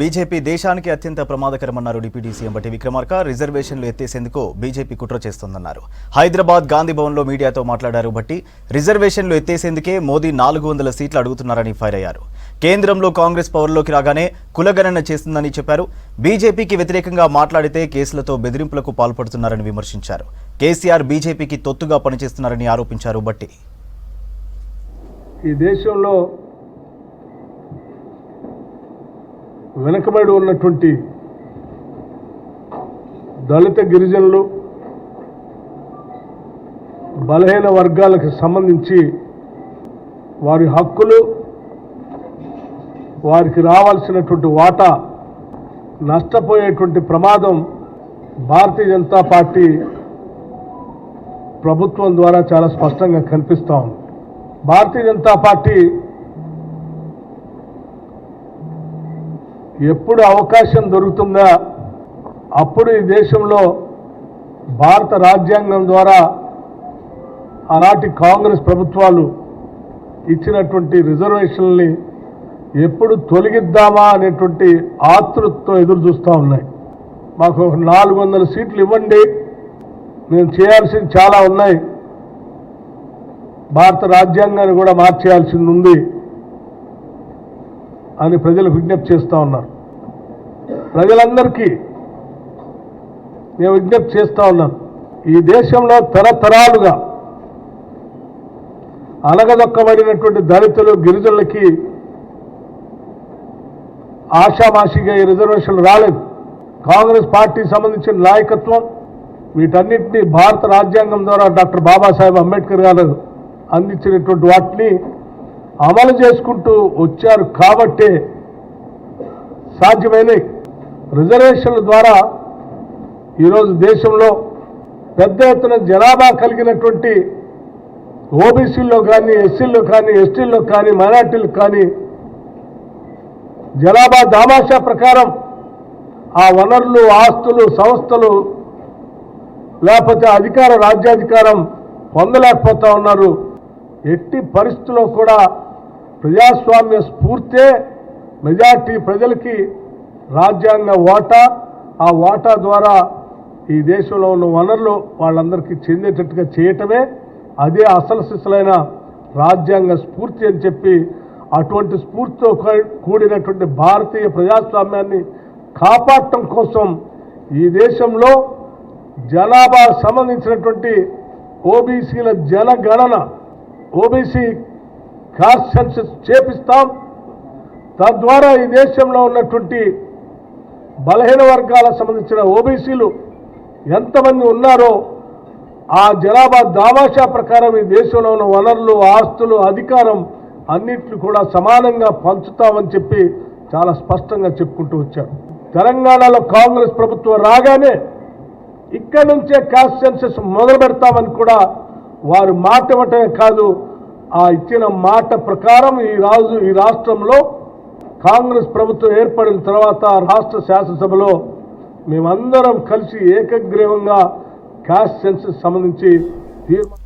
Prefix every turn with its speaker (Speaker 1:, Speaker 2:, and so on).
Speaker 1: BJP దేశానికి అత్యంత ప్రమాదకరమన్నారు deputy CM బట్టి విక్రమార్క. రిజర్వేషన్లు ఎత్తేసేందుకు బీజేపీ కుట్ర చేస్తోందన్నారు. హైదరాబాద్ గాంధీ భవన్లో మీడియాతో మాట్లాడారు బట్టి. రిజర్వేషన్లు ఎత్తేసేందుకే మోదీ 400 సీట్లు అడుగుతున్నారని ఫైర్ అయ్యారు. కేంద్రంలో కాంగ్రెస్ పవర్లోకి రాగానే కులగణన చేస్తుందని చెప్పారు. బీజేపీకి వ్యతిరేకంగా మాట్లాడితే కేసులతో బెదిరింపులకు పాల్పడుతున్నారని విమర్శించారు. కేసీఆర్ బీజేపీకి తొత్తుగా పనిచేస్తున్నారని ఆరోపించారు బట్టి.
Speaker 2: ఈ దేశంలో వెనుకబడి ఉన్నటువంటి దళిత గిరిజనులు బలహీన వర్గాలకు సంబంధించి వారి హక్కులు, వారికి రావాల్సినటువంటి వాటా నష్టపోయేటువంటి ప్రమాదం భారతీయ జనతా పార్టీ ప్రభుత్వం ద్వారా చాలా స్పష్టంగా కనిపిస్తూ ఉంది. భారతీయ జనతా పార్టీ ఎప్పుడు అవకాశం దొరుకుతుందా అప్పుడు ఈ దేశంలో భారత రాజ్యాంగం ద్వారా ఆనాటి కాంగ్రెస్ ప్రభుత్వాలు ఇచ్చినటువంటి రిజర్వేషన్లని ఎప్పుడు తొలగిద్దామా అనేటువంటి ఆతృతతో ఎదురు చూస్తూ ఉన్నాయి. మాకు 400 సీట్లు ఇవ్వండి, మేము చేయాల్సింది చాలా ఉన్నాయి, భారత రాజ్యాంగాన్ని కూడా మార్చేయాల్సింది ఉంది అని ప్రజలు విజ్ఞప్తి చేస్తూ ఉన్నారు. ప్రజలందరికీ నేను విజ్ఞప్తి చేస్తూ ఉన్నాను, ఈ దేశంలో తరతరాలుగా అణగదొక్కబడినటువంటి దళితులు, గిరిజనులకి ఆషామాషిగా ఈ రిజర్వేషన్లు రాలేదు. కాంగ్రెస్ పార్టీకి సంబంధించిన నాయకత్వం వీటన్నిటినీ భారత రాజ్యాంగం ద్వారా డాక్టర్ బాబాసాహెబ్ అంబేద్కర్ గారు అందించినటువంటి వాటిని అమలు చేసుకుంటూ వచ్చారు కాబట్టే సాధ్యమైన రిజర్వేషన్ల ద్వారా ఈరోజు దేశంలో పెద్ద ఎత్తున జనాభా కలిగినటువంటి ఓబీసీల్లో కానీ, ఎస్సీల్లో కానీ, ఎస్టీల్లో కానీ, మైనార్టీలకు కానీ జనాభా దామాషా ప్రకారం ఆ వనరులు, ఆస్తులు, సంస్థలు లేకపోతే అధికార, రాజ్యాధికారం పొందలేకపోతా ఉన్నారు. ఎట్టి పరిస్థితుల్లో కూడా ప్రజాస్వామ్య స్ఫూర్తే మెజార్టీ ప్రజలకి రాజ్యాంగ ఓటా, ఆ ఓటా ద్వారా ఈ దేశంలో ఉన్న వనరులు వాళ్ళందరికీ చెందేటట్టుగా చేయటమే అదే అసలు సిసలైన రాజ్యాంగ స్ఫూర్తి అని చెప్పి, అటువంటి స్ఫూర్తితో కూడినటువంటి భారతీయ ప్రజాస్వామ్యాన్ని కాపాడటం కోసం ఈ దేశంలో జనాభా సంబంధించినటువంటి ఓబీసీల జనగణన, ఓబీసీ కాస్ట్ సెన్సస్ చేపిస్తాం. తద్వారా ఈ దేశంలో ఉన్నటువంటి బలహీన వర్గాలకు సంబంధించిన ఓబీసీలు ఎంతమంది ఉన్నారో ఆ జనాభా దామాషా ప్రకారం ఈ దేశంలో ఉన్న వనరులు, ఆస్తులు, అధికారం అన్నిట్లు కూడా సమానంగా పంచుతామని చెప్పి చాలా స్పష్టంగా చెప్పుకుంటూ వచ్చారు. తెలంగాణలో కాంగ్రెస్ ప్రభుత్వం రాగానే ఇక్కడి నుంచే కాస్ట్ సెన్సస్ మొదలు పెడతామని కూడా వారు మాట ఇవ్వటమే కాదు, ఆ ఇచ్చిన మాట ప్రకారం ఈ రాష్ట్రంలో కాంగ్రెస్ ప్రభుత్వం ఏర్పడిన తర్వాత రాష్ట్ర శాసనసభలో మేమందరం కలిసి ఏకగ్రీవంగా కాస్ట్ సెన్సస్ సంబంధించి తీర్మానం